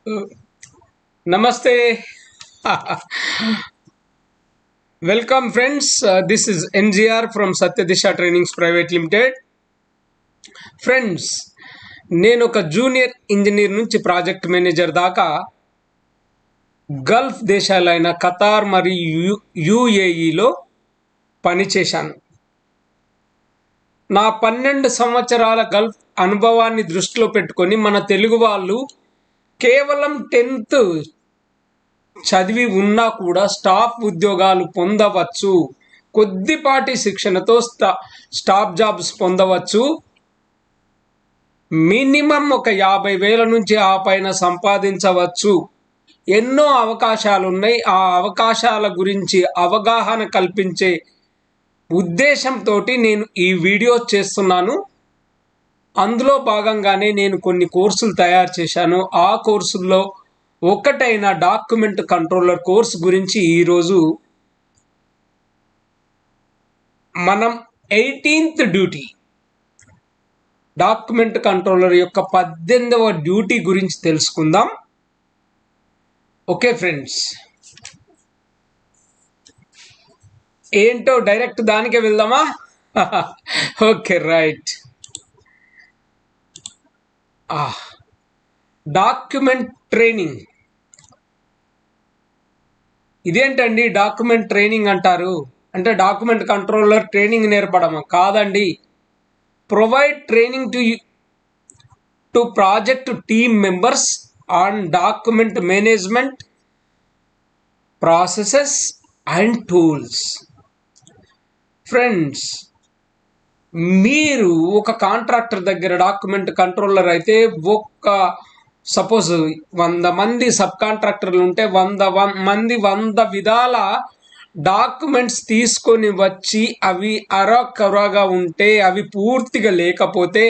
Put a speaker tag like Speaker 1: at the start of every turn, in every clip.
Speaker 1: Namaste. Welcome, friends. This is NGR from Satyadisha Trainings Private Limited. Friends, నేను ఒక junior engineer నుంచి project manager దాకా Gulf దేశాలైన Qatar మరియు యుఏఈలో పనిచేశాను. నా 12 సంవత్సరాల గల్ఫ్ అనుభవాన్ని దృష్టిలో పెట్టుకొని మన తెలుగు వాళ్ళు కేవలం 10th చదివి ఉన్నా కూడా స్టాఫ్ ఉద్యోగాలు పొందవచ్చు, కొద్దిపాటి శిక్షణతో స్టాఫ్ జాబ్స్ పొందవచ్చు, మినిమం ఒక 50,000 నుంచి ఆ పైన సంపాదించవచ్చు. ఎన్నో అవకాశాలు ఉన్నాయి. ఆ అవకాశాల గురించి అవగాహన కల్పించే ఉద్దేశంతో నేను ఈ వీడియో చేస్తున్నాను. అందులో భాగంగానే నేను కొన్ని కోర్సులు తయారు చేశాను. ఆ కోర్సుల్లో ఒకటైన డాక్యుమెంట్ కంట్రోలర్ కోర్స్ గురించి ఈరోజు మనం 18th డ్యూటీ డాక్యుమెంట్ కంట్రోలర్ యొక్క 18వ డ్యూటీ గురించి తెలుసుకుందాం. ఓకే ఫ్రెండ్స్, ఏంటో డైరెక్ట్ దానికే వెళ్దామా? Okay, right. Document training. ఇదేంటండి డాక్యుమెంట్ ట్రైనింగ్ అంటారు? అంటే డాక్యుమెంట్ కంట్రోలర్ ట్రైనింగ్ నేర్పడమా? కాదండి. Provide training to project team members on document management processes and tools. Friends, మీరు ఒక కాంట్రాక్టర్ దగ్గర డాక్యుమెంట్ కంట్రోలర్ అయితే సపోజ్ 100 మంది సబ్ కాంట్రాక్టర్లు ఉంటే 100 మంది 100 విధాల డాక్యుమెంట్స్ తీసుకొని వచ్చి అవి అరకొరగా ఉంటే, అవి పూర్తిగా లేకపోతే,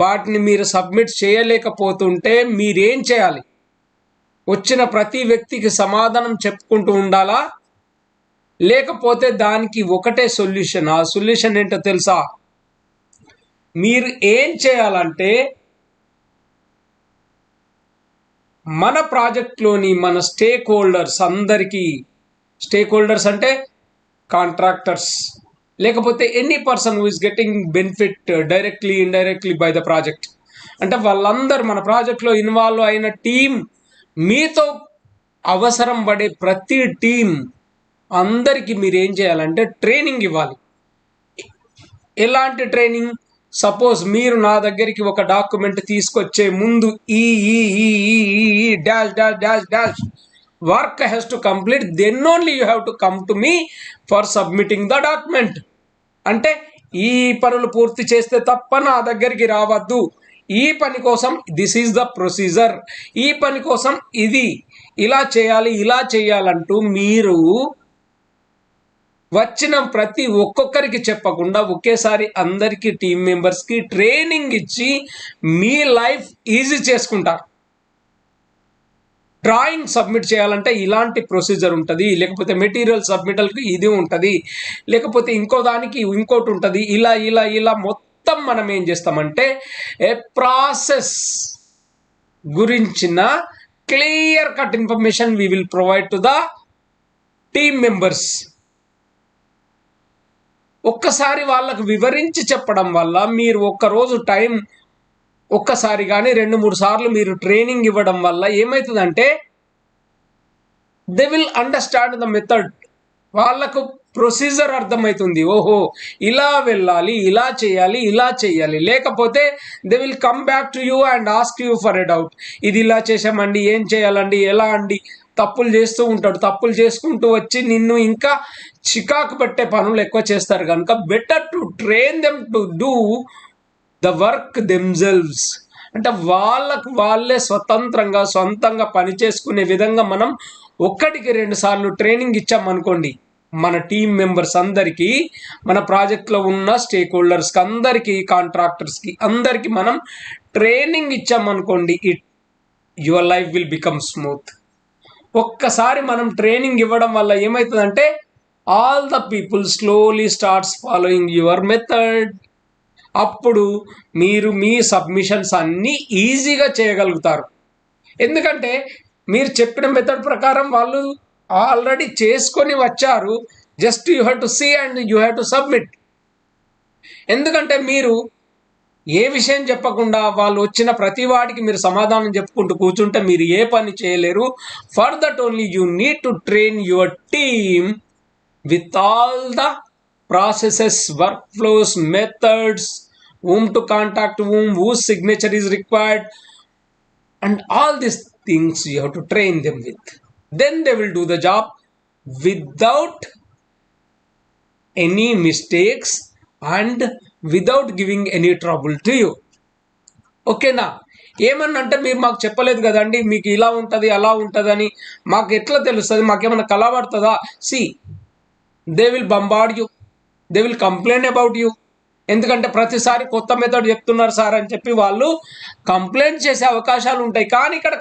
Speaker 1: వాటిని మీరు సబ్మిట్ చేయలేకపోతుంటే మీరేం చేయాలి? వచ్చిన ప్రతి వ్యక్తికి సమాధానం చెప్పుకుంటూ ఉండాలా? లేకపోతే దానికి ఒకటే సొల్యూషన్. ఆ సొల్యూషన్ ఏంటో తెలుసా? మీరు ఏం చేయాలంటే, మన ప్రాజెక్ట్లోని మన స్టేక్ హోల్డర్స్ అందరికీ, స్టేక్ హోల్డర్స్ అంటే కాంట్రాక్టర్స్, లేకపోతే any person who is getting benefit directly indirectly by the project, అంటే వాళ్ళందరూ మన ప్రాజెక్ట్లో ఇన్వాల్వ్ అయిన టీం, మీతో అవసరం పడే ప్రతి టీం అందరికీ మీరు ఏం చేయాలంటే ట్రైనింగ్ ఇవ్వాలి. ఎలాంటి ట్రైనింగ్? సపోజ్ మీరు నా దగ్గరికి ఒక డాక్యుమెంట్ తీసుకొచ్చే ముందు ఈ dash dash dash dash work has to complete, then only you have to come to me for submitting the document. అంటే ఈ పనులు పూర్తి చేస్తే తప్ప నా దగ్గరికి రావద్దు. ఈ పని కోసం దిస్ ఈజ్ ద ప్రొసీజర్, ఈ పని కోసం ఇది ఇలా చేయాలి, ఇలా చేయాలంటూ మీరు వచ్చిన ప్రతి ఒక్కొక్కరికి చెప్పకుండా ఒకేసారి అందరికీ టీం మెంబర్స్కి ట్రైనింగ్ ఇచ్చి మీ లైఫ్ ఈజీ చేసుకుంటారు. డ్రాయింగ్ సబ్మిట్ చేయాలంటే ఇలాంటి ప్రొసీజర్ ఉంటుంది, లేకపోతే మెటీరియల్ సబ్మిటల్కి ఇది ఉంటుంది, లేకపోతే ఇంకో దానికి ఇంకోటి ఉంటుంది. ఇలా ఇలా ఇలా మొత్తం మనం ఏం చేస్తామంటే ఏ ప్రాసెస్ గురించిన clear cut information we will provide to the team members. ఒక్కసారి వాళ్ళకు వివరించి చెప్పడం వల్ల మీరు ఒక్కరోజు టైం ఒక్కసారి కానీ 2-3 సార్లు మీరు ట్రైనింగ్ ఇవ్వడం వల్ల ఏమవుతుందంటే they will understand the method. వాళ్ళకు ప్రొసీజర్ అర్థమవుతుంది. ఓహో, ఇలా వెళ్ళాలి, ఇలా చేయాలి, ఇలా చేయాలి. లేకపోతే they will come back to you and ask you for a doubt. ఇది ఇలా చేసామండి, ఏం చేయాలండి, ఎలా అండి? తప్పులు చేస్తూ ఉంటాడు. తప్పులు చేసుకుంటూ వచ్చి నిన్ను ఇంకా చికాకు పెట్టే పనులు ఎక్కువ చేస్తారు. కనుక better to train them to do the work themselves. అంటే వాళ్ళకు వాళ్ళే స్వతంత్రంగా సొంతంగా పని చేసుకునే విధంగా మనం 1-2 సార్లు ట్రైనింగ్ ఇచ్చామనుకోండి, మన టీం మెంబర్స్ అందరికీ, మన ప్రాజెక్ట్లో ఉన్న స్టేక్ హోల్డర్స్కి అందరికీ, కాంట్రాక్టర్స్కి అందరికీ మనం ట్రైనింగ్ ఇచ్చామనుకోండి, your life will become smooth. ఒక్కసారి మనం ట్రైనింగ్ ఇవ్వడం వల్ల ఏమవుతుందంటే all the people slowly starts following your method. అప్పుడు మీరు మీ సబ్మిషన్స్ అన్నీ ఈజీగా చేయగలుగుతారు. ఎందుకంటే మీరు చెప్పిన మెథడ్ ప్రకారం వాళ్ళు ఆల్రెడీ చేసుకొని వచ్చారు. Just you have to see and you have to submit. ఎందుకంటే మీరు ఏ విషయం చెప్పకుండా వాళ్ళు వచ్చిన ప్రతి వాటికి మీరు సమాధానం చెప్పుకుంటూ కూర్చుంటే మీరు ఏ పని చేయలేరు. For that only you need to train your team with all the processes, workflows, methods, whom to contact whom, whose signature is required, and all these things you have to train them with. Then they will do the job without any mistakes and without giving any trouble to you. ఓకేనా? ఏమన్నా అంటే మీరు మాకు చెప్పలేదు కదండి, మీకు ఇలా ఉంటుంది అలా ఉంటుందని మాకు ఎట్లా తెలుస్తుంది, మాకేమన్నా కలబడుతుందా? See, they will bombard you, they will complaint about you. ఎందుకంటే ప్రతిసారి కొత్త మెథడ్ చెప్తున్నారు సార్ అని చెప్పి వాళ్ళు కంప్లైంట్ చేసే అవకాశాలు ఉంటాయి. కానీ ఇక్కడ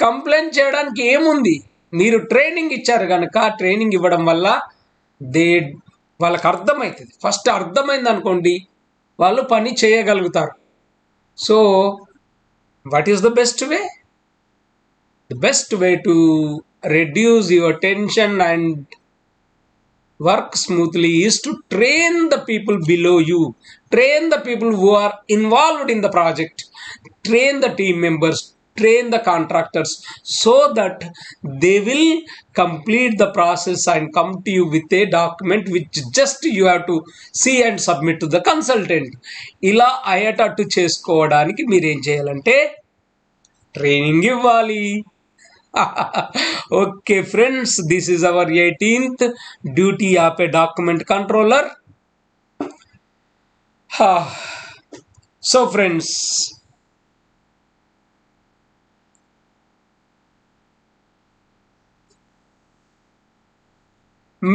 Speaker 1: కంప్లైంట్ చేయడానికి ఏముంది? మీరు ట్రైనింగ్ ఇచ్చారు కనుక ట్రైనింగ్ ఇవ్వడం వల్ల వాళ్ళకి అర్థమవుతుంది. ఫస్ట్ అర్థమైంది అనుకోండి, వాళ్ళు పని చేయగలుగుతారు. So what is the best way? The best way to reduce your tension and work smoothly is to train the people below you, train the people who are involved in the project, train the team members, train the contractors, so that they will complete the process and come to you with a document which just you have to see and submit to the consultant. ఇలా అయ్యేటట్టు చేసుకోవడానికి మీరు ఏం చేయాలంటే training ఇవ్వాలి. Okay friends, this is our 18th duty of a document controller. So friends,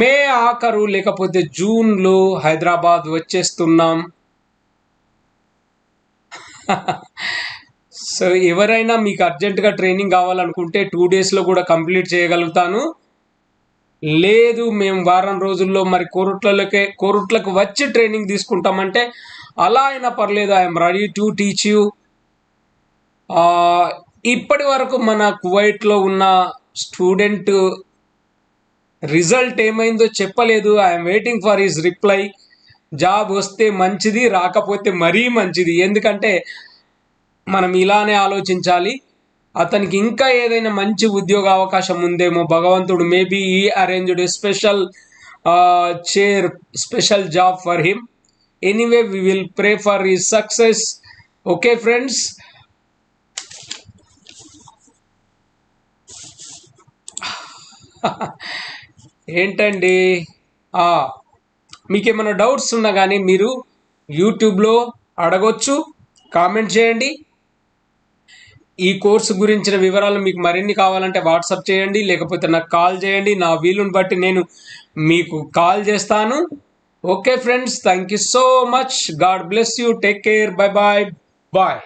Speaker 1: మే ఆఖరు లేకపోతే జూన్లో హైదరాబాద్ వచ్చేస్తున్నాం. సో ఎవరైనా మీకు అర్జెంటుగా ట్రైనింగ్ కావాలనుకుంటే 2 daysలో కూడా కంప్లీట్ చేయగలుగుతాను. లేదు మేము వారం రోజుల్లో మరి కోరుట్లకు వచ్చి ట్రైనింగ్ తీసుకుంటామంటే అలా అయినా పర్లేదు. I'm ready to teach you. ఇప్పటి వరకు మన కువైట్లో ఉన్న స్టూడెంట్ రిజల్ట్ ఏమైందో చెప్పలేదు. I'm waiting for his reply. Job వస్తే మంచిది, రాకపోతే మరీ మంచిది. ఎందుకంటే మనం ఇలానే ఆలోచించాలి. అతనికి ఇంకా ఏదైనా మంచి ఉద్యోగ అవకాశం ఉందేమో భగవంతుడు మేబీ ఈ arranged special job for him. Anyway we will pray for his success. Okay friends, ఏంటండి మీకేమైనా డౌట్స్ ఉన్నా కానీ మీరు యూట్యూబ్లో అడగొచ్చు, కామెంట్ చేయండి. ఈ కోర్సు గురించిన వివరాలు మీకు మరిన్ని కావాలంటే వాట్సాప్ చేయండి, లేకపోతే నాకు కాల్ చేయండి. నా వీలుని బట్టి నేను మీకు కాల్ చేస్తాను. Okay friends, thank you so much. God bless you. Take care. Bye bye.